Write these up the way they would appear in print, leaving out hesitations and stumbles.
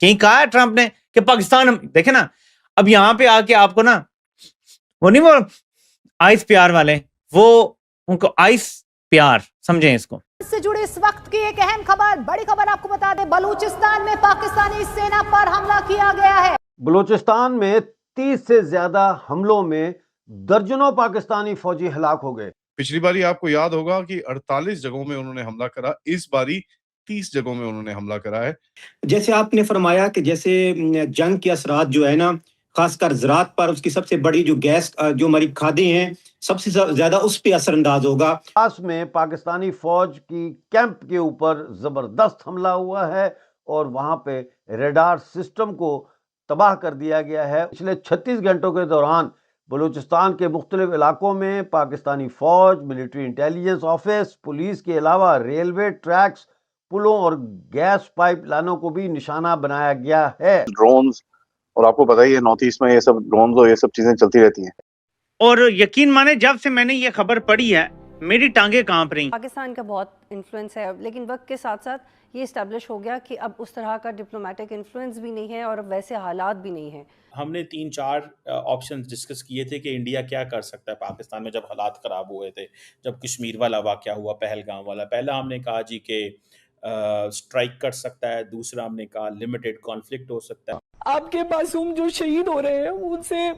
कहीं कहा है ट्रंप ने कि पाकिस्तान, देखे ना, अब यहां पे आके आपको ना वो नहीं, वो आइस प्यार वाले, वो उनको आइस प्यार समझें इसको। इससे जुड़े इस वक्त की एक अहम खबर, बड़ी खबर आपको बता दें, बलूचिस्तान में पाकिस्तानी सेना पर हमला किया गया है। बलूचिस्तान में 30 से ज्यादा हमलों में दर्जनों पाकिस्तानी फौजी हलाक हो गए। पिछली बारी आपको याद होगा कि 48 जगहों में उन्होंने हमला करा, इस बारी 30 जगहों में उन्होंने हमला करा है। जैसे आपने फरमाया कि जैसे जंग के असरात जो है ना, खासकर ज़राअत पर उसकी सबसे बड़ी जो गैस जो हमारी खादें हैं, सबसे ज्यादा उस पर असरअंदाज होगा। पास में पाकिस्तानी फौज की कैंप के ऊपर जबरदस्त हमला हुआ है और वहां पे रेडार सिस्टम को तबाह कर दिया गया है। पिछले 36 घंटों के दौरान बलूचिस्तान के मुख्तलिफ इलाकों में पाकिस्तानी फौज, मिलिट्री इंटेलिजेंस ऑफिस, पुलिस के अलावा रेलवे ट्रैक्स, पुलों और गैस पाइप लाइनों को भी निशाना बनाया गया है। ड्रोन्स, और आपको पता ही है नॉर्थ ईस्ट में ये सब ड्रोन्स और ये सब चीजें चलती रहती हैं। और यकीन माने जब से मैंने ये खबर पढ़ी है मेरी टांगे कांप रही। पाकिस्तान का बहुत इन्फ्लुएंस है, लेकिन वक्त के साथ साथ ये इस्टेब्लिश हो गया कि अब उस तरह का डिप्लोमेटिक इन्फ्लुएंस भी नहीं है और अब वैसे हालात भी नहीं हैं। हमने 3-4 ऑप्शंस डिस्कस किए थे कि इंडिया क्या कर सकता है पाकिस्तान में जब हालात ख़राब हुए थे, जब कश्मीर वाला वाक़या हुआ, पहलगाम वाला। पहला हमने कहा जी कि स्ट्राइक कर सकता है, दूसरा हमने कहा लिमिटेड कॉन्फ्लिक्ट हो सकता है। आपके मासूम जो शहीद हो रहे हैं उनसे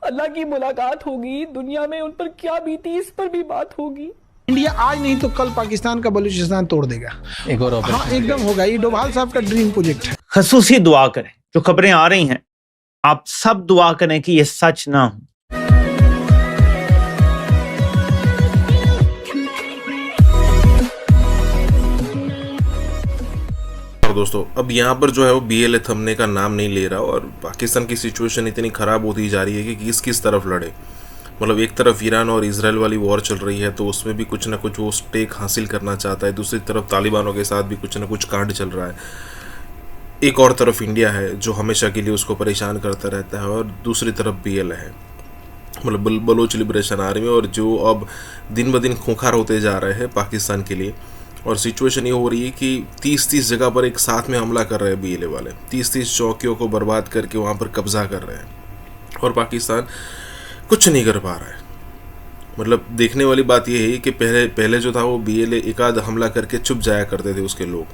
अल्लाह की मुलाकात होगी, दुनिया में उन पर क्या बीती इस पर भी बात होगी। इंडिया आज नहीं तो कल पाकिस्तान का बलूचिस्तान तोड़ देगा। एक और हाँ, एकदम होगा। ये डोभाल साहब का ड्रीम प्रोजेक्ट है। खसूसी दुआ करें, जो खबरें आ रही हैं आप सब दुआ करें कि ये सच ना हो। दोस्तों, अब यहाँ पर जो है वो BLA थमने का नाम नहीं ले रहा और पाकिस्तान की सिचुएशन इतनी ख़राब होती जा रही है कि किस किस तरफ लड़े। मतलब एक तरफ ईरान और इजराइल वाली वॉर चल रही है तो उसमें भी कुछ ना कुछ वो स्टेक हासिल करना चाहता है, दूसरी तरफ तालिबानों के साथ भी कुछ ना कुछ कांड चल रहा है, एक और तरफ इंडिया है जो हमेशा के लिए उसको परेशान करता रहता है और दूसरी तरफ BLA है, मतलब बलोच लिबरेशन आर्मी, और जो अब दिन ब दिन खूंखार होते जा रहे हैं पाकिस्तान के लिए। और सिचुएशन ये हो रही है कि 30-30 जगह पर एक साथ में हमला कर रहे हैं BLA वाले, 30-30 चौकियों को बर्बाद करके वहाँ पर कब्जा कर रहे हैं और पाकिस्तान कुछ नहीं कर पा रहा है। मतलब देखने वाली बात यह है कि पहले जो था वो BLA एक आध हमला करके चुप जाया करते थे उसके लोग,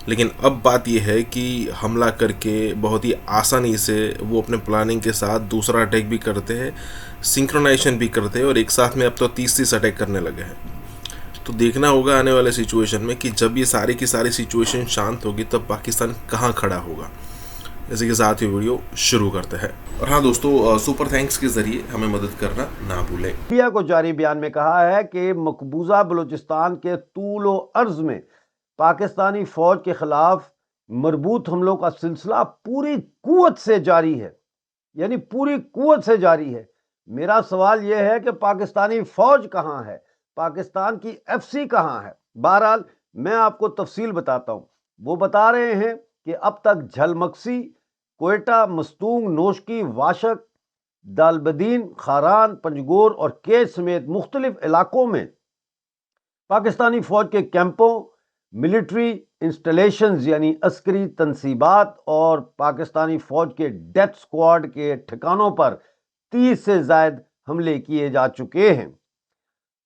लेकिन अब बात यह है कि हमला करके बहुत ही आसानी से वो अपने प्लानिंग के साथ दूसरा अटैक भी करते हैं, सिंक्रोनाइजेशन भी करते हैं और एक साथ में अब तो 30-30 अटैक करने लगे हैं। तो देखना होगा आने वाले सिचुएशन में कि जब ये सारी की सारी सिचुएशन शांत होगी तब पाकिस्तान कहाँ खड़ा होगा। इसी के साथ ही वीडियो शुरू करते हैं। और हाँ दोस्तों, सुपर थैंक्स के जरिए हमें मदद करना ना भूलें। इंडिया को जारी बयान में कहा है कि मकबूजा बलूचिस्तान के तूल अर्ज में पाकिस्तानी फौज के खिलाफ मरबूत हमलों का सिलसिला पूरी कुव्वत से जारी है, यानी पूरी कुव्वत से जारी है। मेरा सवाल यह है कि पाकिस्तानी फौज कहाँ है, पाकिस्तान की FC कहाँ है? बहरहाल मैं आपको तफसील बताता हूँ। वो बता रहे हैं कि अब तक झलमक्सी, कोयटा, मस्तूंग, नोशकी, वाशक, दालबदीन, खारान, पंजगोर और केज समेत मुख्तलिफ इलाकों में पाकिस्तानी फौज के कैंपों, मिलिट्री इंस्टॉलेशंस यानी अस्करी तनसीबात और पाकिस्तानी फौज के डेथ स्क्वाड के ठिकानों पर 30 से ज़ायद हमले किए जा चुके हैं।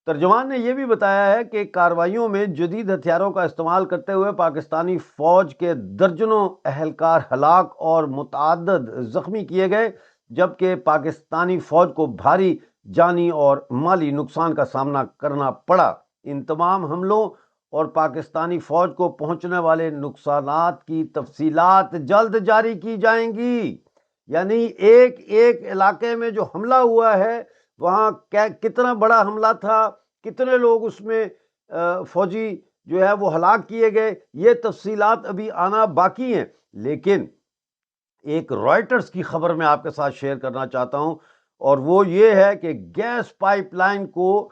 तर्जुमान ने यह भी बताया है कि कार्रवाइयों में जदीद हथियारों का इस्तेमाल करते हुए पाकिस्तानी फौज के दर्जनों अहलकार हलाक और मुतअद्दिद जख्मी किए गए, जबकि पाकिस्तानी फौज को भारी जानी और माली नुकसान का सामना करना पड़ा। इन तमाम हमलों और पाकिस्तानी फौज को पहुंचने वाले नुकसानात की तफसीलात जल्द जारी की जाएंगी। यानी एक एक इलाके में जो हमला हुआ है वहाँ कितना बड़ा हमला था, कितने लोग उसमें फौजी जो है वो हलाक किए गए, ये तफसीलात अभी आना बाकी हैं। लेकिन एक रॉयटर्स की खबर मैं आपके साथ शेयर करना चाहता हूँ और वो ये है कि गैस पाइपलाइन को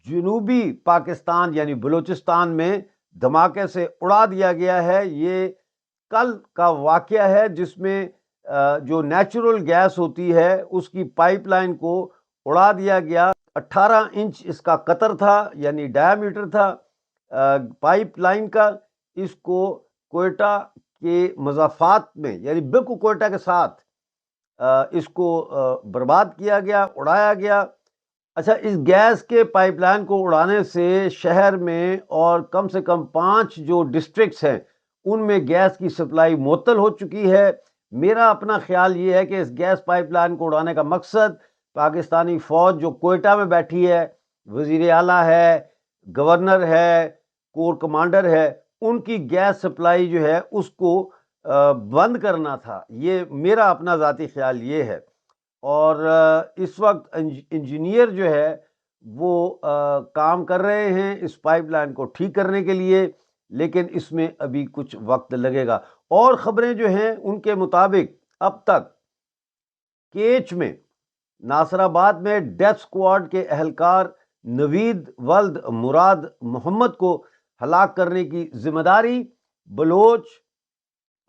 जनूबी पाकिस्तान यानी बलूचिस्तान में धमाके से उड़ा दिया गया है। ये कल का वाकया है जिसमें जो नेचुरल गैस होती है उसकी पाइपलाइन को उड़ा दिया गया। 18 इंच इसका कतर था, यानी डायामीटर था पाइपलाइन का। इसको कोयटा के मज़ाफ़ात में, यानी बिल्कुल कोयटा के साथ इसको बर्बाद किया गया, उड़ाया गया। अच्छा, इस गैस के पाइपलाइन को उड़ाने से शहर में और कम से कम 5 जो डिस्ट्रिक्ट्स हैं उनमें गैस की सप्लाई मुअत्तल हो चुकी है। मेरा अपना ख्याल ये है कि इस गैस पाइपलाइन को उड़ाने का मकसद पाकिस्तानी फ़ौज जो कोयटा में बैठी है, वज़ीर आला है, गवर्नर है, कोर कमांडर है, उनकी गैस सप्लाई जो है उसको बंद करना था। ये मेरा अपना ज़ाती ख्याल ये है। और इस वक्त इंजीनियर जो है वो काम कर रहे हैं इस पाइपलाइन को ठीक करने के लिए, लेकिन इसमें अभी कुछ वक्त लगेगा। और ख़बरें जो हैं उनके मुताबिक अब तक केच में, नासराबाद में डेथ स्क्वाड के अहलकार नवीद वल्द मुराद मोहम्मद को हलाक करने की जिम्मेदारी बलोच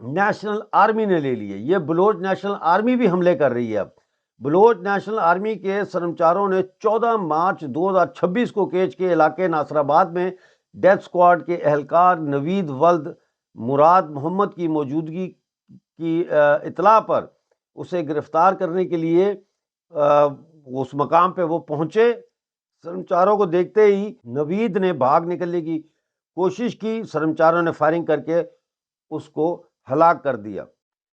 नेशनल आर्मी ने ले ली है। ये बलोच नेशनल आर्मी भी हमले कर रही है। अब बलोच नेशनल आर्मी के सरमचारों ने 14 मार्च 2026 को केच के इलाके नासराबाद में डेथ स्क्वाड के अहलकार नवीद वल्द मुराद मोहम्मद की मौजूदगी की इतला पर उसे गिरफ्तार करने के लिए उस मकाम पे वो पहुंचे। सरमचारों को देखते ही नवीद ने भाग निकलने की कोशिश की। सरमचारों ने फायरिंग करके उसको हलाक कर दिया।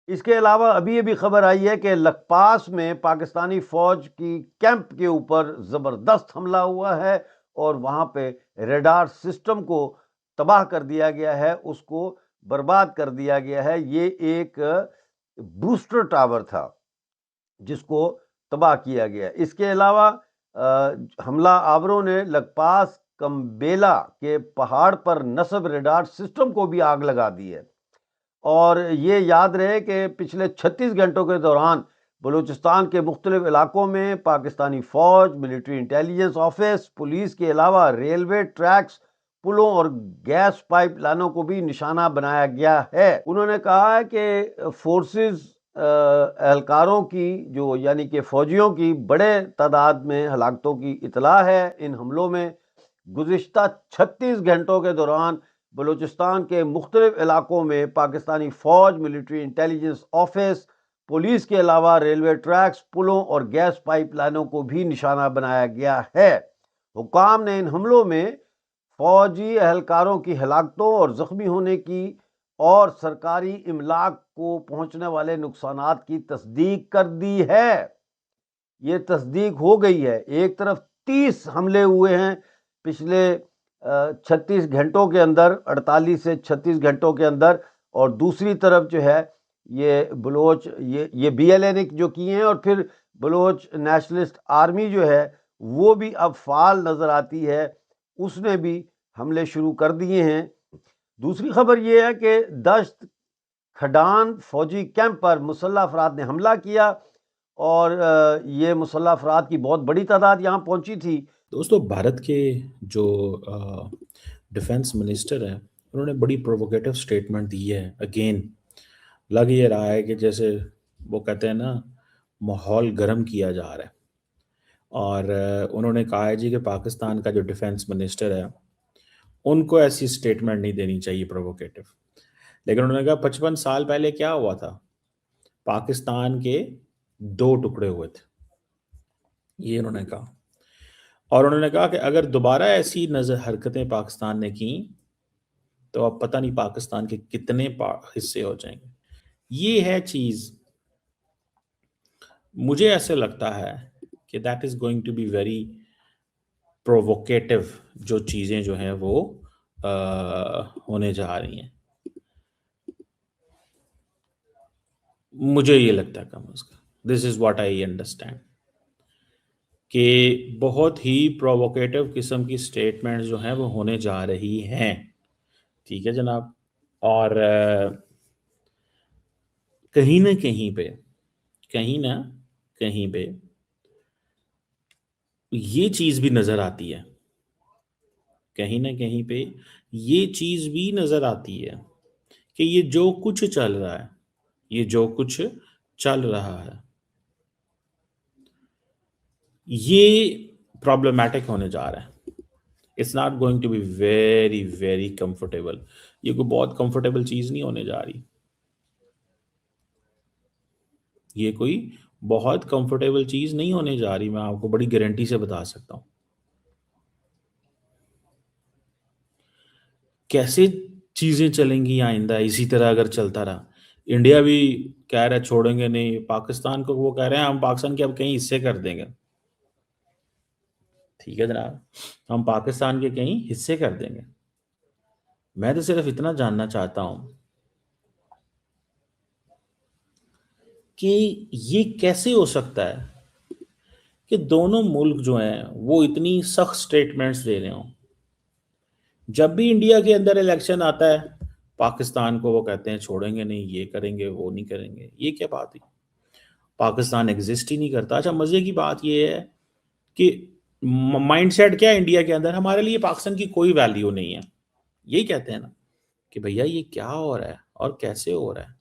इसके अलावा अभी खबर आई है कि लखपास में पाकिस्तानी फ़ौज की कैंप के ऊपर ज़बरदस्त हमला हुआ है और वहाँ पे रेडार सिस्टम को तबाह कर दिया गया है, उसको बर्बाद कर दिया गया है। ये एक बूस्टर टावर था जिसको तबाह किया गया। इसके अलावा हमला आवरों ने लखपास कम्बेला के पहाड़ पर नस्ब रेडार सिस्टम को भी आग लगा दी है। और ये याद रहे कि पिछले 36 घंटों के दौरान बलूचिस्तान के मुख्तलिफ इलाकों में पाकिस्तानी फ़ौज, मिलिट्री इंटेलिजेंस ऑफिस, पुलिस के अलावा रेलवे ट्रैक्स, पुलों और गैस पाइप लाइनों को भी निशाना बनाया गया है। उन्होंने कहा है कि फोर्सेस एहलकारों की जो यानी कि फ़ौजियों की बड़े तादाद में हलाकतों की इतला है। इन हमलों में गुज़िश्ता 36 घंटों के दौरान बलूचिस्तान के मुख्तलिफ इलाकों में पाकिस्तानी फ़ौज, मिलिट्री इंटेलिजेंस ऑफिस, पुलिस के अलावा रेलवे ट्रैक्स, पुलों और गैस पाइप लाइनों को भी निशाना बनाया गया है। हुकाम ने इन हमलों में फ़ौजी एहलकारों की हलाकतों और ज़ख्मी होने की और सरकारी इमलाक को पहुंचने वाले नुकसानात की तस्दीक कर दी है। ये तस्दीक हो गई है। एक तरफ 30 हमले हुए हैं पिछले 36 घंटों के अंदर, 48 से 36 घंटों के अंदर, और दूसरी तरफ जो है ये बलोच ये BLA ने जो किए हैं, और फिर बलोच नेशनलिस्ट आर्मी जो है वो भी अब फाल नज़र आती है, उसने भी हमले शुरू कर दिए हैं। दूसरी खबर ये है कि दश्त खडान फौजी कैंप पर मुसल्लह अफराद ने हमला किया और ये मुसल्लह अफराद की बहुत बड़ी तादाद यहाँ पहुँची थी। दोस्तों, भारत के जो डिफेंस मिनिस्टर हैं उन्होंने बड़ी प्रोवोकेटिव स्टेटमेंट दी है। अगेन लग ये रहा है कि जैसे वो कहते हैं ना, माहौल गर्म किया जा रहा है। और उन्होंने कहा है जी कि पाकिस्तान का जो डिफेंस मिनिस्टर है उनको ऐसी स्टेटमेंट नहीं देनी चाहिए प्रोवोकेटिव। लेकिन उन्होंने कहा 55 साल पहले क्या हुआ था, पाकिस्तान के 2 टुकड़े हुए थे, ये उन्होंने कहा। और उन्होंने कहा कि अगर दोबारा ऐसी हरकतें पाकिस्तान ने की तो अब पता नहीं पाकिस्तान के कितने हिस्से हो जाएंगे। ये है चीज, मुझे ऐसे लगता है कि that is going to be very provocative, जो चीजें जो हैं वो होने जा रही हैं। मुझे ये लगता है कम उसका, this is what I understand, कि बहुत ही प्रोवोकेटिव किस्म की स्टेटमेंट जो हैं वो होने जा रही हैं। ठीक है जनाब। और कहीं ना कहीं पे ये चीज भी नजर आती है, कहीं ना कहीं पे ये चीज भी नजर आती है कि ये जो कुछ चल रहा है ये प्रॉब्लमैटिक होने जा रहा है। It's not going to be very very comfortable. ये कोई बहुत कंफर्टेबल चीज नहीं होने जा रही। ये कोई बहुत कंफर्टेबल चीज नहीं होने जा रही, मैं आपको बड़ी गारंटी से बता सकता हूं। कैसे चीजें चलेंगी आइंदा इसी तरह अगर चलता रहा? इंडिया भी कह रहा है छोड़ेंगे नहीं, पाकिस्तान को वो कह रहे हैं हम पाकिस्तान के अब कहीं हिस्से कर देंगे। ठीक है जनाब, हम पाकिस्तान के कहीं हिस्से कर देंगे। मैं तो सिर्फ इतना जानना चाहता हूं कि ये कैसे हो सकता है कि दोनों मुल्क जो हैं वो इतनी सख्त स्टेटमेंट्स दे रहे हों। जब भी इंडिया के अंदर इलेक्शन आता है, पाकिस्तान को वो कहते हैं छोड़ेंगे नहीं, ये करेंगे, वो नहीं करेंगे। ये क्या बात है? पाकिस्तान एग्जिस्ट ही नहीं करता। अच्छा, मजे की बात ये है कि माइंडसेट क्या है इंडिया के अंदर, हमारे लिए पाकिस्तान की कोई वैल्यू नहीं है। यही कहते हैं ना कि भैया ये क्या हो रहा है और कैसे हो रहा है।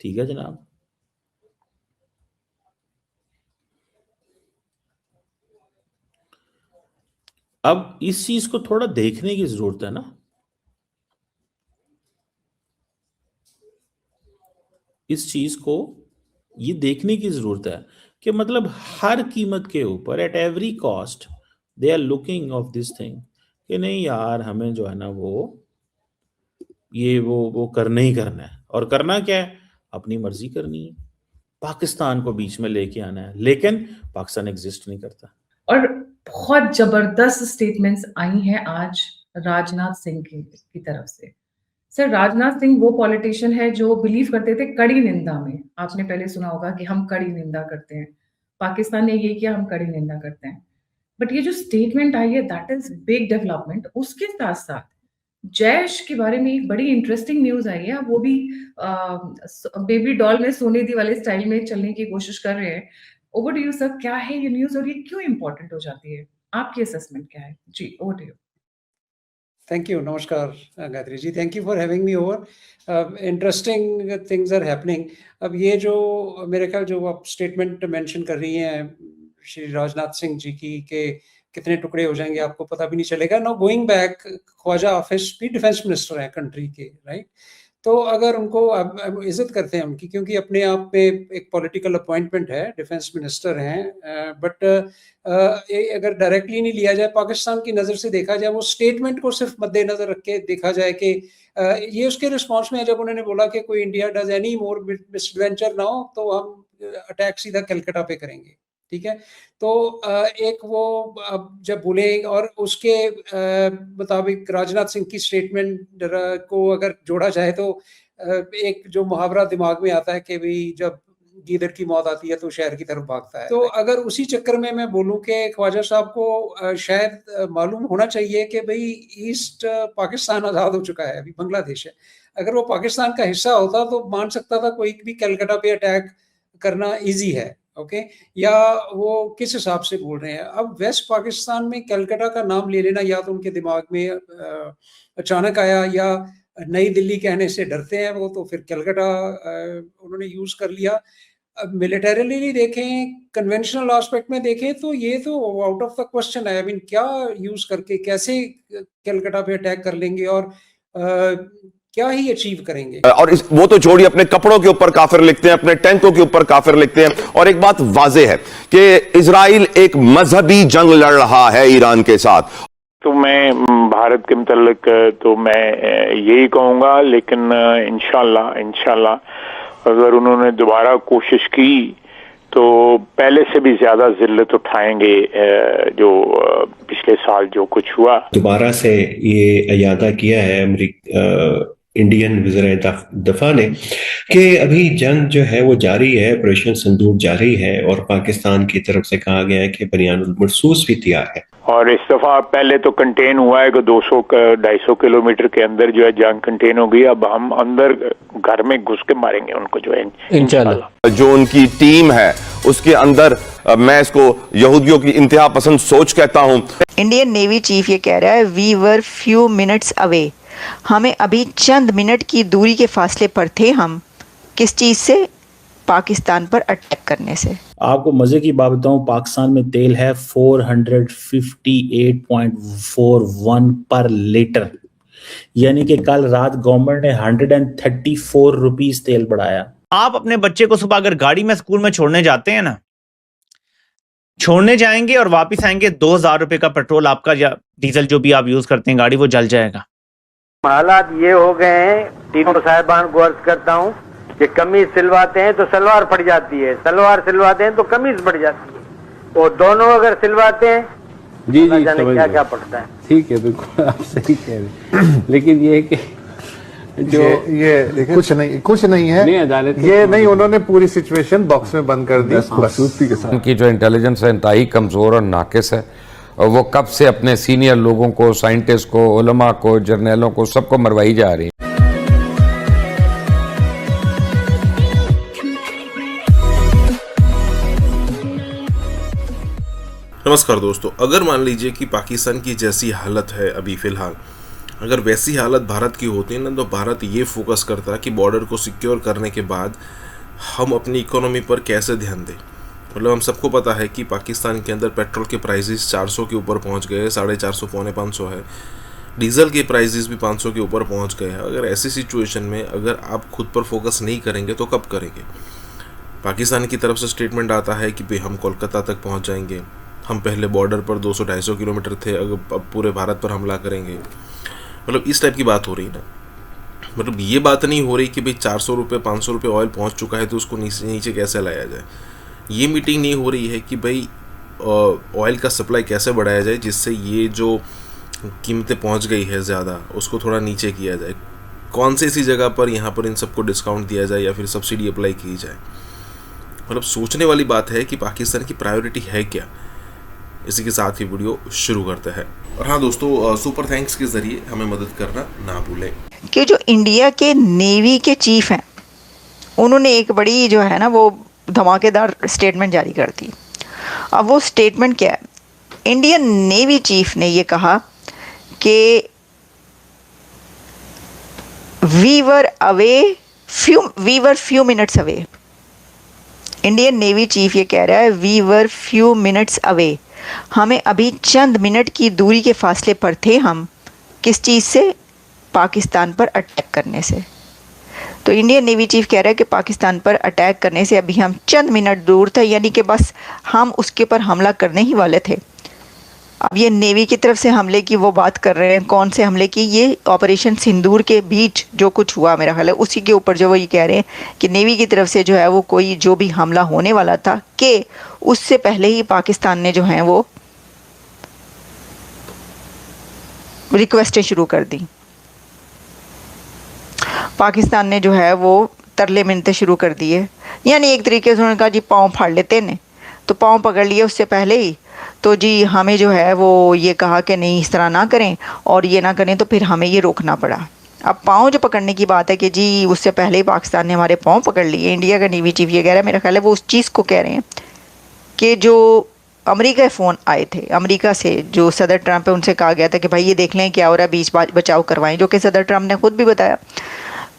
ठीक है जनाब, अब इस चीज को थोड़ा देखने की जरूरत है ना। इस चीज को ये देखने की जरूरत है कि मतलब हर कीमत के ऊपर at every cost they are looking of this thing कि नहीं यार हमें जो है ना वो करना ही करना है। और करना क्या है? अपनी मर्जी करनी है, पाकिस्तान को बीच में लेके आना है, लेकिन पाकिस्तान एग्जिस्ट नहीं करता। और बहुत जबरदस्त स्टेटमेंट्स आई हैं आज राजनाथ सिंह की तरफ से। सर, राजनाथ सिंह वो पॉलिटिशियन है जो बिलीव करते थे कड़ी निंदा में। आपने पहले सुना होगा कि हम कड़ी निंदा करते हैं, पाकिस्तान ने ये किया, हम कड़ी निंदा करते हैं। बट ये जो स्टेटमेंट आई है दैट इज बिग डेवलपमेंट। उसके साथ साथ जैश के बारे में एक बड़ी इंटरेस्टिंग न्यूज आई है। वो भी बेबी डॉल में सोने दी वाले स्टाइल में चलने की कोशिश कर रहे हैं। ओवर टू यू सर, क्या है ये न्यूज और ये क्यों इंपॉर्टेंट हो जाती है? आपकी असेसमेंट क्या है? जी, over to you. Thank you. Namaskar, Gayatri ji. Thank you for having me over. Interesting things are happening. अब ये जो मेरे ख्याल जो आप स्टेटमेंट मेंशन कर रही हैं श्री राजनाथ सिंह जी की कि कितने टुकड़े हो जाएंगे आपको पता भी नहीं चलेगा। नो गोइंग बैक, ख्वाजा हाफिज भी डिफेंस मिनिस्टर हैं कंट्री के, राइट? तो अगर उनको अब इज्जत करते हैं उनकी, क्योंकि अपने आप में एक पॉलिटिकल अपॉइंटमेंट है, डिफेंस मिनिस्टर हैं, बट अगर डायरेक्टली नहीं लिया जाए, पाकिस्तान की नज़र से देखा जाए, वो स्टेटमेंट को सिर्फ मद्देनजर रख के देखा जाए कि ये उसके रिस्पॉन्स में जब उन्होंने बोला कि कोई इंडिया डज एनी मोर मिसवेंचर ना हो तो हम अटैक सीधा कलकत्ता पे करेंगे। ठीक है, तो एक वो अब जब बोले और उसके मुताबिक राजनाथ सिंह की स्टेटमेंट को अगर जोड़ा जाए तो एक जो मुहावरा दिमाग में आता है कि भाई जब गीदड़ की मौत आती है तो शहर की तरफ भागता है। तो अगर उसी चक्कर में मैं बोलूं कि ख्वाजा साहब को शायद मालूम होना चाहिए कि भाई ईस्ट पाकिस्तान आज़ाद हो चुका है, अभी बांग्लादेश है। अगर वो पाकिस्तान का हिस्सा होता तो मान सकता था कोई भी कलकत्ता पे अटैक करना ईजी है, ओके, या वो किस हिसाब से बोल रहे हैं। अब वेस्ट पाकिस्तान में कलकत्ता का नाम ले लेना या तो उनके दिमाग में अचानक आया या नई दिल्ली कहने से डरते हैं वो, तो फिर कलकत्ता उन्होंने यूज कर लिया। अब मिलिटरीली देखें, कन्वेंशनल एस्पेक्ट में देखें तो ये तो आउट ऑफ द क्वेश्चन है। आई मीन क्या यूज करके कैसे कलकत्ता पे अटैक कर लेंगे और क्या ही अचीव करेंगे। और वो तो छोड़िए, अपने कपड़ों के ऊपर काफिर लिखते हैं, अपने टैंकों के ऊपर काफिर लिखते हैं। और एक बात वाजे है कि इजराइल एक मजहबी जंग लड़ रहा है ईरान के साथ। तो मैं भारत के मुतल्लिक तो मैं यही कहूँगा, लेकिन इंशाल्लाह अगर उन्होंने दोबारा कोशिश की तो पहले से भी ज्यादा जिल्लत उठाएंगे जो पिछले साल जो कुछ हुआ। दोबारा से ये अयादा किया है इंडियन वज़ीर दफा ने कि अभी जंग जो है वो जारी है, ऑपरेशन संदूक जारी है और पाकिस्तान की तरफ से कहा गया है कि बनियानुल मरसूस भी तैयार है। और इस दफा पहले तो कंटेन हुआ है कि 200-250 किलोमीटर के अंदर जो है जंग कंटेन हो गई। अब हम अंदर घर में घुस के मारेंगे उनको जो है इंशाल्लाह। जो उनकी टीम है उसके अंदर मैं इसको यहूदियों की इंतहा पसंद सोच कहता हूं। इंडियन नेवी चीफ ये कह रहा है we were few minutes away, हमें अभी चंद मिनट की दूरी के फासले पर थे हम, किस चीज से? पाकिस्तान पर अटैक करने से। आपको मजे की बात बताऊं, पाकिस्तान में तेल है 458.41 पर लीटर, यानी कि कल रात गवर्नमेंट ने 134 रुपीस तेल बढ़ाया। आप अपने बच्चे को सुबह अगर गाड़ी में स्कूल में छोड़ने जाते हैं ना, छोड़ने जाएंगे और वापस आएंगे, 2,000 रुपए का पेट्रोल आपका या डीजल जो भी आप यूज करते हैं गाड़ी, वो जल जाएगा। हालात ये हो गए हैं, तीनों साहिबान को अर्ज करता हूँ कि कमीज सिलवाते हैं तो सलवार फट जाती है, सलवार सिलवाते हैं तो कमीज फट जाती है, और दोनों अगर सिलवाते हैं जी ना जी जाने समझ क्या गए। क्या पड़ता है। ठीक है, बिल्कुल आप सही कह रहे हैं। लेकिन ये है कि जो ये कुछ नहीं है, नहीं, अदालत ये नहीं, उन्होंने पूरी सिचुएशन बॉक्स में बंद कर दी बस। खूबसूरती के साथ उनकी जो इंटेलिजेंस है इंतहाई कमज़ोर और नाकिस है, और वो कब से अपने सीनियर लोगों को, साइंटिस्ट को, उलमा को, जर्नैलों को, सबको मरवाई जा रही है। नमस्कार दोस्तों, अगर मान लीजिए कि पाकिस्तान की जैसी हालत है अभी फ़िलहाल, अगर वैसी हालत भारत की होती है ना, तो भारत ये फोकस करता कि बॉर्डर को सिक्योर करने के बाद हम अपनी इकोनॉमी पर कैसे ध्यान दें। मतलब हम सबको पता है कि पाकिस्तान के अंदर पेट्रोल के प्राइसेस 400 के ऊपर पहुंच गए, 450 पौने 500 है। डीजल के प्राइसेस भी 500 के ऊपर पहुंच गए हैं। अगर ऐसी सिचुएशन में अगर आप खुद पर फोकस नहीं करेंगे तो कब करेंगे। पाकिस्तान की तरफ से स्टेटमेंट आता है कि भाई हम कोलकाता तक पहुँच जाएंगे, हम पहले बॉर्डर पर 200-250 किलोमीटर थे, अगर अब पूरे भारत पर हमला करेंगे। मतलब इस टाइप की बात हो रही ना। मतलब ये बात नहीं हो रही कि भाई 400 रुपये 500 रुपये ऑयल पहुंच चुका है तो उसको नीचे कैसे लाया जाए। ये मीटिंग नहीं हो रही है कि भाई ऑयल का सप्लाई कैसे बढ़ाया जाए जिससे ये जो कीमतें पहुंच गई है ज़्यादा उसको थोड़ा नीचे किया जाए। कौन सी ऐसी जगह पर यहाँ पर इन सबको डिस्काउंट दिया जाए या फिर सब्सिडी अप्लाई की जाए। मतलब सोचने वाली बात है कि पाकिस्तान की प्रायोरिटी है क्या। इसी के साथ ही वीडियो शुरू करते हैं। और हाँ दोस्तों, सुपर थैंक्स के जरिए हमें मदद करना ना भूलें। कि जो इंडिया के नेवी के चीफ हैं, उन्होंने एक बड़ी जो है ना वो धमाकेदार स्टेटमेंट जारी कर दी। अब वो स्टेटमेंट क्या है? इंडियन नेवी चीफ ने ये कहा कि we were few minutes away. Indian navy chief ये कह रहा है we were few minutes away, हमें अभी चंद मिनट की दूरी के फासले पर थे हम, किस चीज़ से? पाकिस्तान पर अटैक करने से। तो इंडियन नेवी चीफ कह रहा है कि पाकिस्तान पर अटैक करने से अभी हम चंद मिनट दूर थे, यानी कि बस हम उसके पर हमला करने ही वाले थे। अब ये नेवी की तरफ से हमले की वो बात कर रहे हैं। कौन से हमले की? ये ऑपरेशन सिंदूर के बीच जो कुछ हुआ मेरा ख्याल है उसी के ऊपर जो वो ये कह रहे हैं कि नेवी की तरफ से जो है वो कोई जो भी हमला होने वाला था कि उससे पहले ही पाकिस्तान ने जो है वो रिक्वेस्टें शुरू कर दी। पाकिस्तान ने जो है वो तरले मिनते शुरू कर दिए, यानी एक तरीके से उन्होंने कहा जी पाँव फाड़ लेते ने, तो पाँव पकड़ लिए उससे पहले ही। तो जी हमें जो है वो ये कहा कि नहीं इस तरह ना करें और ये ना करें, तो फिर हमें ये रोकना पड़ा। अब पाँव जो पकड़ने की बात है कि जी उससे पहले ही पाकिस्तान ने हमारे पाँव पकड़ लिए। इंडिया का नेवी चीफ ये कह रहा है, मेरा ख्याल है वो उस चीज़ को कह रहे हैं कि जो अमेरिका फ़ोन आए थे, अमेरिका से जो सदर ट्रंप है उनसे कहा गया था कि भाई ये देख लें क्या हो रहा है, बीच बचाव करवाएं, जो कि सदर ट्रंप ने खुद भी बताया।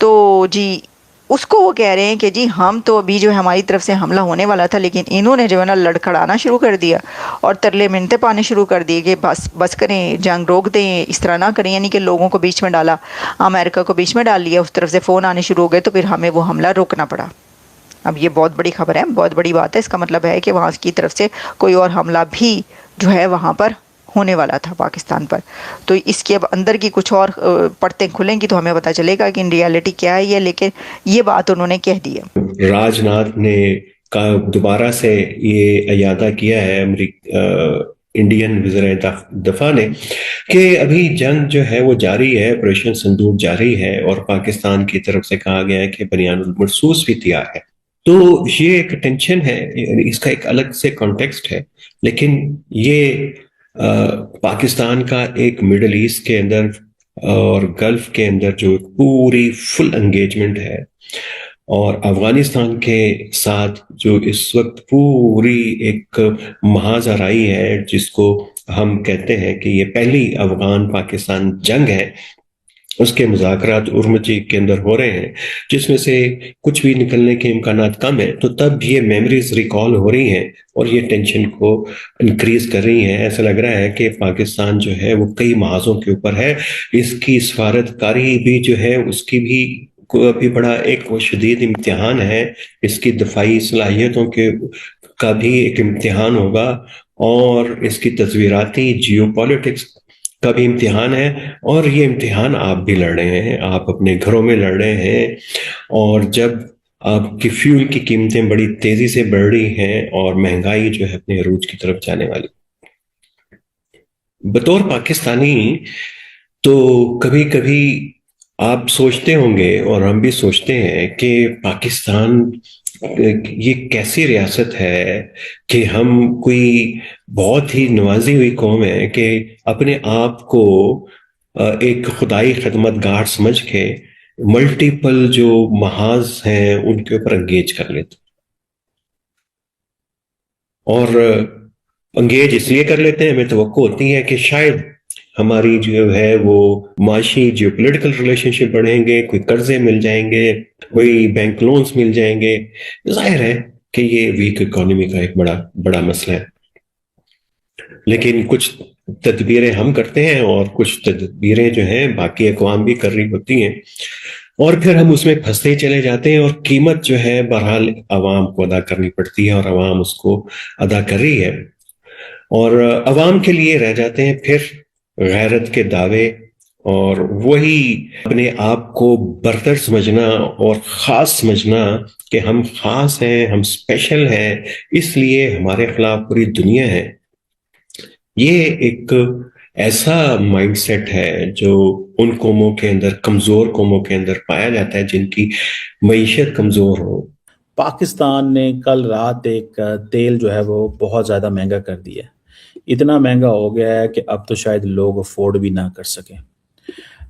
तो जी उसको वो कह रहे हैं कि जी हम तो अभी जो है हमारी तरफ से हमला होने वाला था, लेकिन इन्होंने जो है ना लड़खड़ाना शुरू कर दिया और तरले मिनते पाने शुरू कर दिए कि बस करें, जंग रोक दें, इस तरह ना करें। यानी कि लोगों को बीच में डाला, अमेरिका को बीच में डाल लिया, उस तरफ से फ़ोन आने शुरू हो गए, तो फिर हमें वो हमला रोकना पड़ा। अब ये बहुत बड़ी खबर है, बहुत बड़ी बात है। इसका मतलब है कि वहाँ की तरफ से कोई और हमला भी जो है वहाँ पर होने वाला था पाकिस्तान पर। तो इसके अब अंदर की कुछ और परतें खुलेंगी तो हमें पता चलेगा कि इन रियलिटी क्या है ये, लेकिन ये बात उन्होंने कह दी है। राजनाथ ने दोबारा से ये अयादा किया है इंडियन वज़ीर दफा ने कि अभी जंग जो है वो जारी है, ऑपरेशन सिंदूर जारी है और पाकिस्तान की तरफ से कहा गया है कि बनियानुल मरसूस भी तैयार है। तो ये एक टेंशन है, इसका एक अलग से कॉन्टेक्स्ट है, लेकिन ये पाकिस्तान का एक मिडल ईस्ट के अंदर और गल्फ के अंदर जो पूरी फुल एंगेजमेंट है, और अफगानिस्तान के साथ जो इस वक्त पूरी एक महाजराई है जिसको हम कहते हैं कि ये पहली अफगान पाकिस्तान जंग है, उसके मुज़ाकरात उर्मची के अंदर हो रहे हैं, जिसमें से कुछ भी निकलने के इम्कानात कम है। तो तब ये मेमोरीज रिकॉल हो रही हैं और ये टेंशन को इंक्रीज कर रही हैं। ऐसा लग रहा है कि पाकिस्तान जो है वो कई महाजों के ऊपर है, इसकी सफारतकारी भी जो है उसकी भी को भी बड़ा एक शदीद इम्तिहान है, इसकी दफाई सलाहियतों के का भी एक इम्तिहान होगा, और इसकी तस्वीराती जियोपॉलिटिक्स का भी इम्तिहान है। और ये इम्तिहान आप भी लड़ रहे हैं, आप अपने घरों में लड़ रहे हैं। और जब आपकी फ्यूल की कीमतें बड़ी तेजी से बढ़ रही हैं और महंगाई जो है अपने अरूज की तरफ जाने वाली, बतौर पाकिस्तानी तो कभी कभी आप सोचते होंगे और हम भी सोचते हैं कि पाकिस्तान ये कैसी रियासत है कि हम कोई बहुत ही नवाजी हुई कौम है कि अपने आप को एक खुदाई खिदमतगार समझ के मल्टीपल जो महाज हैं उनके ऊपर एंगेज कर लेते, और एंगेज इसलिए कर लेते हैं, हमें तवक्को होती है कि शायद हमारी जो है वो माशी जियोपॉलिटिकल रिलेशनशिप बढ़ेंगे, कोई कर्जे मिल जाएंगे, कोई बैंक लोन्स मिल जाएंगे। जाहिर है कि ये वीक इकोनॉमी का एक बड़ा मसला है, लेकिन कुछ तदबीरें हम करते हैं और कुछ तदबीरें जो हैं बाकी अक़वाम भी कर रही होती हैं, और फिर हम उसमें फंसते ही चले जाते हैं, और कीमत जो है बहरहाल अवाम को अदा करनी पड़ती है, और अवाम उसको अदा कर रही है, और अवाम के लिए रह जाते हैं फिर गैरत के दावे और वही अपने आप को बरतर समझना और ख़ास समझना कि हम ख़ास हैं, हम स्पेशल हैं, इसलिए हमारे खिलाफ पूरी दुनिया है। ये एक ऐसा माइंडसेट है जो उन कौमों के अंदर, कमज़ोर कौमों के अंदर पाया जाता है जिनकी मईशत कमज़ोर हो। पाकिस्तान ने कल रात एक तेल जो है वो बहुत ज़्यादा महंगा कर दिया है। इतना महंगा हो गया है कि अब तो शायद लोग अफोर्ड भी ना कर सकें।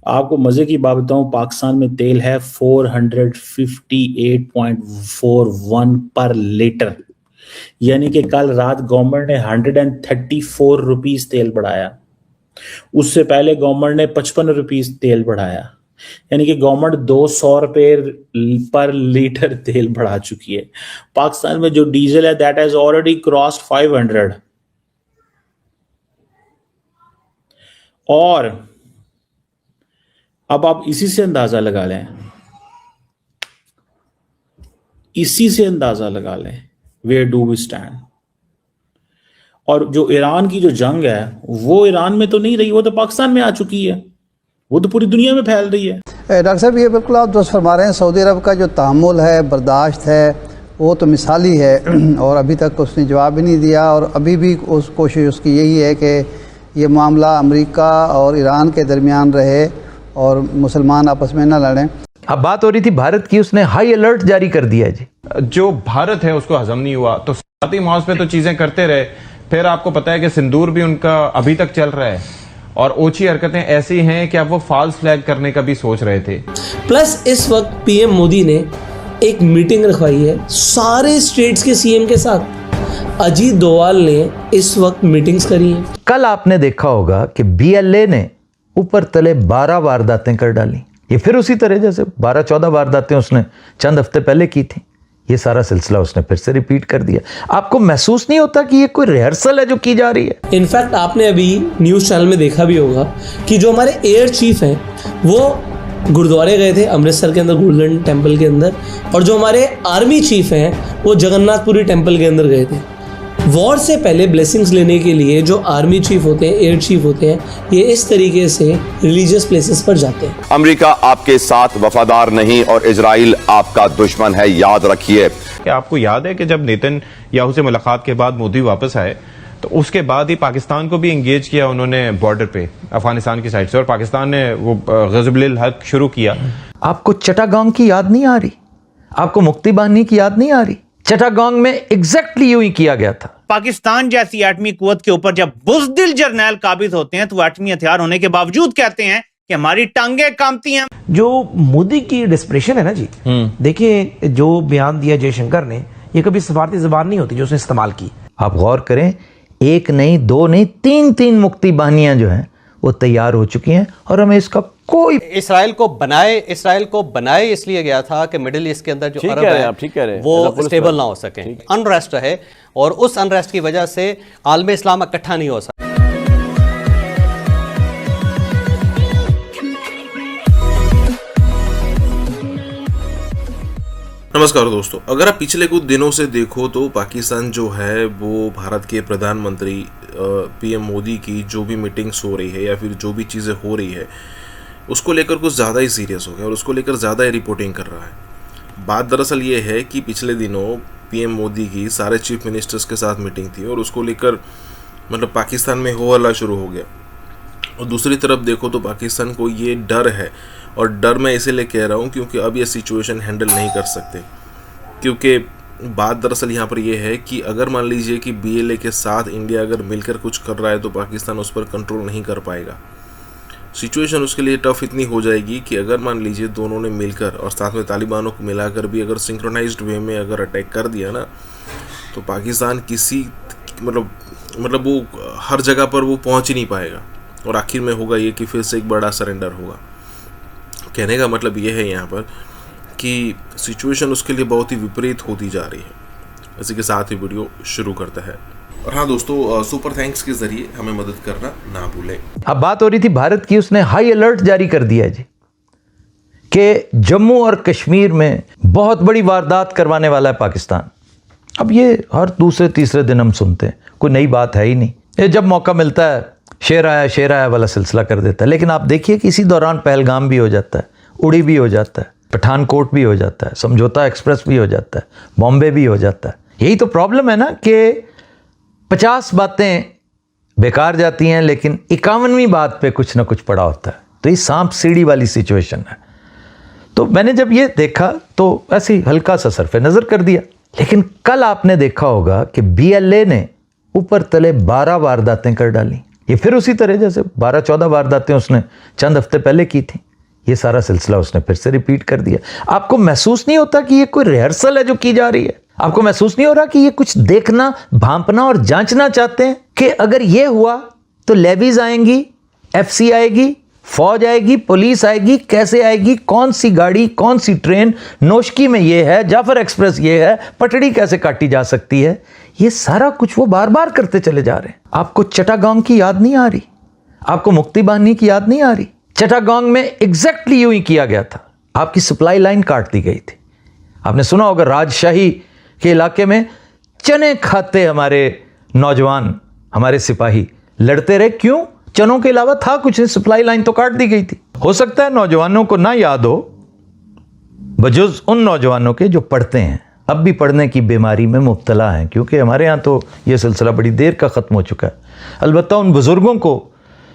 आपको मज़े की बात बताऊं, पाकिस्तान में तेल है 458.41 पर लीटर, यानी कि कल रात गवर्नमेंट ने 134 रुपीस तेल बढ़ाया। उससे पहले गवर्नमेंट ने 55 रुपीस तेल बढ़ाया, यानी कि गवर्नमेंट 200 रुपये पर लीटर तेल बढ़ा चुकी है। पाकिस्तान में जो डीजल है दैट हैज ऑलरेडी क्रॉस्ड 500, और अब आप इसी से अंदाजा लगा लें, वेयर डू वी स्टैंड। और जो ईरान की जो जंग है वो ईरान में तो नहीं रही, वो तो पाकिस्तान में आ चुकी है, वो तो पूरी दुनिया में फैल रही है। डॉक्टर साहब ये बिल्कुल आप दुरुस्त फरमा रहे हैं। सऊदी अरब का जो तहम्मुल है, बर्दाश्त है, वो तो मिसाली है, और अभी तक उसने जवाब भी नहीं दिया, और अभी भी उस कोशिश उसकी यही है कि ये मामला अमेरिका और ईरान के दरमियान रहे और मुसलमान आपस में न लड़ें। अब बात हो रही थी भारत की, उसने हाई अलर्ट जारी कर दिया जी। जो भारत है उसको हजम नहीं हुआ तो साथ ही माउस पे तो चीजें करते रहे। फिर आपको पता है कि सिंदूर भी उनका अभी तक चल रहा है, और ओछी हरकतें ऐसी हैं कि अब वो फॉल्स फ्लैग करने का भी सोच रहे थे। प्लस इस वक्त पीएम मोदी ने एक मीटिंग रखवाई है सारे स्टेट्स के सीएम के साथ। अजीत डोवाल ने इस वक्त मीटिंग्स करी हैं। कल आपने देखा होगा कि बीएलए ने ऊपर तले 12 वारदातें कर डाली। ये फिर उसी तरह जैसे 12-14 वारदातें उसने चंद हफ्ते पहले की थी, ये सारा सिलसिला उसने फिर से रिपीट कर दिया। आपको महसूस नहीं होता कि ये कोई रिहर्सल है जो की जा रही है? इनफैक्ट आपने अभी न्यूज़ चैनल में देखा भी होगा कि जो हमारे एयर चीफ हैं वो गुरुद्वारे गए थे अमृतसर के अंदर, गोल्डन टेम्पल के अंदर, और जो हमारे आर्मी चीफ हैं वो जगन्नाथपुरी टेम्पल के अंदर गए थे। वॉर से पहले ब्लेसिंग्स लेने के लिए जो आर्मी चीफ होते हैं, एयर चीफ होते हैं, ये इस तरीके से रिलीजियस प्लेसेस पर जाते हैं। अमेरिका आपके साथ वफादार नहीं और इजराइल आपका दुश्मन है, याद रखिए। क्या आपको याद है कि जब नेतन्याहू से मुलाकात के बाद मोदी वापस आए तो उसके बाद ही पाकिस्तान को भी एंगेज किया उन्होंने बॉर्डर पे अफगानिस्तान की साइड से, और पाकिस्तान ने वो ग़ज़बुल हक़ शुरू किया। आपको चटागांग की याद नहीं आ रही? आपको मुक्ति बाहिनी की याद नहीं आ रही? चटागांग में एग्जैक्टली यूं ही किया गया था। पाकिस्तान जैसी एटमी कुव्वत के ऊपर जब बुज़दिल जर्नैल काबिज होते हैं तो एटमी हथियार होने के बावजूद कहते हैं कि हमारी टांगें कांपती हैं। जो मोदी की डिस्प्रेशन है ना जी, देखिए जो बयान दिया जयशंकर ने, ये कभी सफारती जुबान नहीं होती जो उसने इस्तेमाल की। आप गौर करें, एक नहीं, दो नहीं, तीन मुक्ति बाहिनियां जो हैं वो तैयार हो चुकी हैं, और हमें इसका कोई इसराइल को बनाए इसलिए गया था कि मिडिल ईस्ट के अंदर जो अरब है वो स्टेबल ना हो सके, अनरेस्ट रहे, और उस अनरेस्ट की वजह से आलम इस्लाम इकट्ठा नहीं हो सका। नमस्कार दोस्तों, अगर आप पिछले कुछ दिनों से देखो तो पाकिस्तान जो है वो भारत के प्रधानमंत्री पीएम मोदी की जो भी मीटिंग्स हो रही है या फिर जो भी चीज़ें हो रही है उसको लेकर कुछ ज़्यादा ही सीरियस हो गया और उसको लेकर ज़्यादा ही रिपोर्टिंग कर रहा है। बात दरअसल ये है कि पिछले दिनों पीएम मोदी की सारे चीफ मिनिस्टर्स के साथ मीटिंग थी और उसको लेकर मतलब पाकिस्तान में हो हल्ला शुरू हो गया। और दूसरी तरफ देखो तो पाकिस्तान को ये डर है, और डर मैं इसीलिए कह रहा हूँ क्योंकि अब ये सिचुएशन हैंडल नहीं कर सकते। क्योंकि बात दरअसल यहाँ पर ये है कि अगर मान लीजिए कि BLA के साथ इंडिया अगर मिलकर कुछ कर रहा है तो पाकिस्तान उस पर कंट्रोल नहीं कर पाएगा। सिचुएशन उसके लिए टफ इतनी हो जाएगी कि अगर मान लीजिए दोनों ने मिलकर और साथ में तालिबानों को मिलाकर भी अगर सिंक्रोनाइज्ड वे में अगर अटैक कर दिया ना तो पाकिस्तान किसी मतलब वो हर जगह पर वो पहुँच ही नहीं पाएगा और आखिर में होगा ये कि फिर से एक बड़ा सरेंडर होगा। कहने का मतलब ये है यहाँ पर कि सिचुएशन उसके लिए बहुत ही विपरीत होती जा रही है। इसी के साथ ही वीडियो शुरू करता है। और हाँ दोस्तों, सुपर थैंक्स के जरिए हमें मदद करना ना भूलें। अब बात हो रही थी भारत की, उसने हाई अलर्ट जारी कर दिया है जी कि जम्मू और कश्मीर में बहुत बड़ी वारदात करवाने वाला है पाकिस्तान। अब ये हर दूसरे तीसरे दिन हम सुनते हैं, कोई नई बात है ही नहीं। ये जब मौका मिलता है शेर आया वाला सिलसिला कर देता है। लेकिन आप देखिए कि इसी दौरान पहलगाम भी हो जाता है, उड़ी भी हो जाता है, पठानकोट भी हो जाता है, समझौता एक्सप्रेस भी हो जाता है, बॉम्बे भी हो जाता है। यही तो प्रॉब्लम है ना कि 50 बातें बेकार जाती हैं लेकिन 51वीं बात पे कुछ ना कुछ पड़ा होता है। तो ये सांप सीढ़ी वाली सिचुएशन है। तो मैंने जब ये देखा तो ऐसे ही हल्का सा सरफे नज़र कर दिया। लेकिन कल आपने देखा होगा कि BLA ने ऊपर तले 12 वारदातें कर डाली। ये फिर उसी तरह जैसे 12-14 वारदातें उसने चंद हफ्ते पहले की थी, ये सारा सिलसिला उसने फिर से रिपीट कर दिया। आपको महसूस नहीं होता कि ये कोई रिहर्सल है जो की जा रही है? आपको महसूस नहीं हो रहा कि ये कुछ देखना, भांपना और जांचना चाहते हैं कि अगर ये हुआ तो लेवीज आएंगी, FC आएगी, फौज आएगी, पुलिस आएगी, कैसे आएगी, कौन सी गाड़ी, कौन सी ट्रेन, नोशकी में ये है, जाफर एक्सप्रेस ये है, पटड़ी कैसे काटी जा सकती है, ये सारा कुछ वो बार बार करते चले जा रहे हैं। आपको चटागांग की याद नहीं आ रही? आपको मुक्ति बाहिनी की याद नहीं आ रही? चटागांग में एग्जैक्टली यूं ही किया गया था। आपकी सप्लाई लाइन काट दी गई थी। आपने सुना होगा राजशाही के इलाके में चने खाते हमारे नौजवान, हमारे सिपाही लड़ते रहे। क्यों? चनों के अलावा था कुछ नहीं, सप्लाई लाइन तो काट दी गई थी। हो सकता है नौजवानों को ना याद हो, बजुज उन नौजवानों के जो पढ़ते हैं, अब भी पढ़ने की बीमारी में मुब्तला हैं, क्योंकि हमारे यहाँ तो ये सिलसिला बड़ी देर का ख़त्म हो चुका है। अलबत्ता उन बुज़ुर्गों को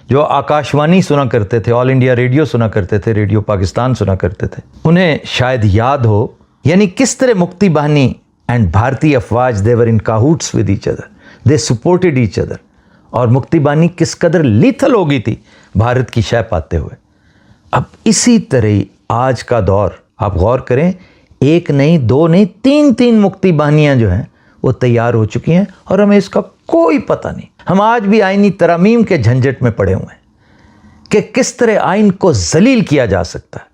जो आकाशवाणी सुना करते थे, ऑल इंडिया रेडियो सुना करते थे, रेडियो पाकिस्तान सुना करते थे, उन्हें शायद याद हो यानी किस तरह मुक्ति बाहिनी एंड भारतीय अफवाज they were in cahoots with each other, they supported each other. और मुक्ति बाहिनी किस कदर लीथल हो गई थी भारत की शय पाते हुए। अब इसी तरह आज का दौर, आप गौर करें, एक नहीं, दो नहीं, तीन मुक्ति बाहिनियां जो हैं वो तैयार हो चुकी हैं और हमें इसका कोई पता नहीं। हम आज भी आईनी तरामीम के झंझट में पड़े हुए हैं कि किस तरह आइन को जलील किया जा सकता है,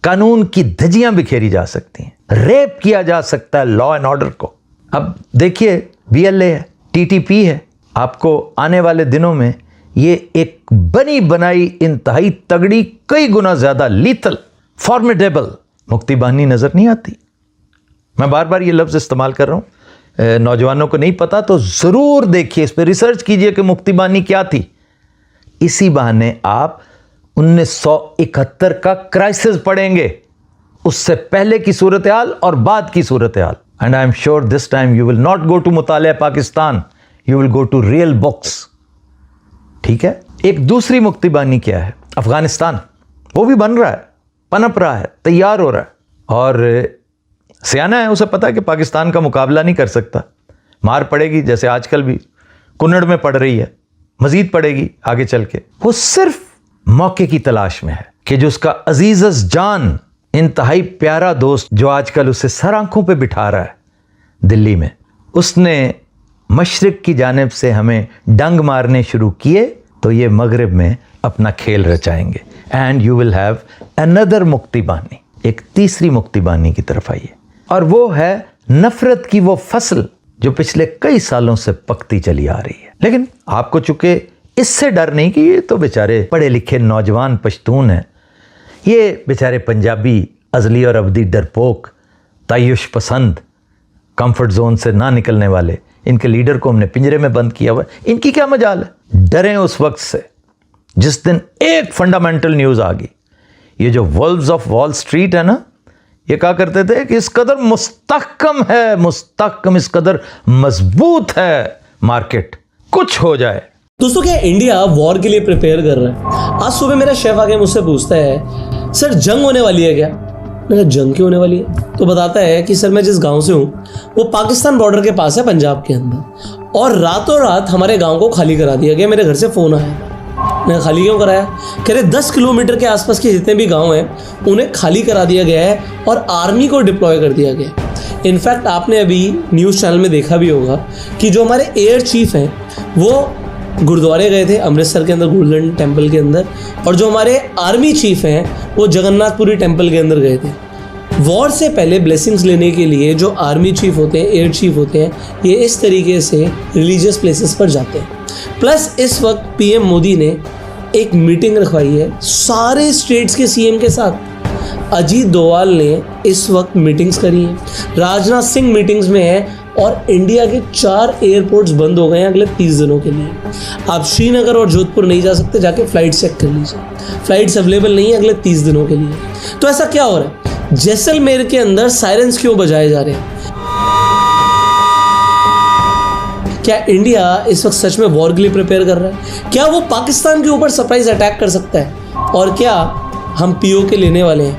कानून की धज्जियां बिखेरी जा सकती हैं, रेप किया जा सकता है लॉ एंड ऑर्डर को। अब देखिए BLA है, TTP है। आपको आने वाले दिनों में ये एक बनी बनाई इंतहाई तगड़ी, कई गुना ज्यादा लीथल, फॉर्मिडेबल मुक्ति बाहिनी नजर नहीं आती। मैं बार बार ये लफ्ज इस्तेमाल कर रहा हूं, नौजवानों को नहीं पता तो जरूर देखिए, इस पर रिसर्च कीजिए कि मुक्ति बाहिनी क्या थी। इसी बहाने आप 1971 का क्राइसिस पढ़ेंगे, उससे पहले की सूरत हाल और बाद की सूरत हाल। And I am sure this time you will not go to मुतालिया Pakistan, you will go to real books. ठीक है। एक दूसरी मुक्ति बाहिनी क्या है? अफगानिस्तान। वो भी बन रहा है, पनप रहा है, तैयार हो रहा है और सियाना है, उसे पता है कि पाकिस्तान का मुकाबला नहीं कर सकता, मार पड़ेगी, जैसे आजकल भी कुन्नड़ में पड़ रही है, मजीद पड़ेगी आगे चल के। वो सिर्फ मौके की तलाश में है कि जो उसका अजीज जान, इंतहाई प्यारा दोस्त जो आजकल उसे सर आंखों पे बिठा रहा है दिल्ली में, उसने मशरिक की जानिब से हमें डंग मारने शुरू किए तो ये मगरिब में अपना खेल रचाएंगे। And you will have another Mukti Bahini, एक तीसरी मुक्ति बाहिनी की तरफ आइए, और वो है नफरत की वो फसल जो पिछले कई सालों से पकती चली आ रही है। लेकिन आपको चूंकि इससे डर नहीं कि ये तो बेचारे पढ़े लिखे नौजवान पश्तून हैं, ये बेचारे पंजाबी अजली और अवधी डरपोक तायुश पसंद, कंफर्ट जोन से ना निकलने वाले, इनके लीडर को हमने पिंजरे में बंद किया हुआ, इनकी क्या मजाल है। डरें उस वक्त से जिस दिन एक फंडामेंटल न्यूज़ आ गई। ये जो वुल्व्स ऑफ वॉल स्ट्रीट है ना, ये कहा करते थे कि इस कदर मुस्तहकम है, मुस्तहकम, इस कदर मजबूत है मार्केट, कुछ हो जाए। दोस्तों, क्या इंडिया वॉर के लिए प्रिपेयर कर रहा है? आज सुबह मेरा शेफ आके मुझसे पूछता है, सर जंग होने वाली है क्या? मैंने कहा जंग क्यों होने वाली है? तो बताता है कि सर मैं जिस गांव से हूँ वो पाकिस्तान बॉर्डर के पास है, पंजाब के अंदर, और रातों रात हमारे गांव को खाली करा दिया गया। मेरे घर से फ़ोन आया, मैंने खाली क्यों कराया? कह रहे 10 किलोमीटर के आसपास के जितने भी गांव हैं उन्हें खाली करा दिया गया है और आर्मी को डिप्लॉय कर दिया गया है। इनफैक्ट आपने अभी न्यूज़ चैनल में देखा भी होगा कि जो हमारे एयर चीफ हैं वो गुरुद्वारे गए थे अमृतसर के अंदर, गोल्डन टेम्पल के अंदर, और जो हमारे आर्मी चीफ हैं वो जगन्नाथपुरी टेम्पल के अंदर गए थे। वॉर से पहले ब्लेसिंग्स लेने के लिए जो आर्मी चीफ होते हैं, एयर चीफ होते हैं, ये इस तरीके से रिलीजियस प्लेसेस पर जाते हैं। प्लस इस वक्त पीएम मोदी ने एक मीटिंग रखवाई है सारे स्टेट्स के सीएम के साथ। अजीत डोवाल ने इस वक्त मीटिंग्स करी हैं, राजनाथ सिंह मीटिंग्स में है, और इंडिया के 4 एयरपोर्ट्स बंद हो गए हैं अगले 30 दिनों के लिए। आप श्रीनगर और जोधपुर नहीं जा सकते, जाके फ्लाइट चेक कर लीजिए, फ्लाइट्स अवेलेबल नहीं है अगले 30 दिनों के लिए। तो ऐसा क्या हो रहा है? जैसलमेर के अंदर सायरन्स क्यों बजाए जा रहे हैं? क्या इंडिया इस वक्त सच में वॉर के लिए प्रिपेयर कर रहा है? क्या वो पाकिस्तान के ऊपर सरप्राइज अटैक कर सकता है? और क्या हम पीओके लेने वाले हैं?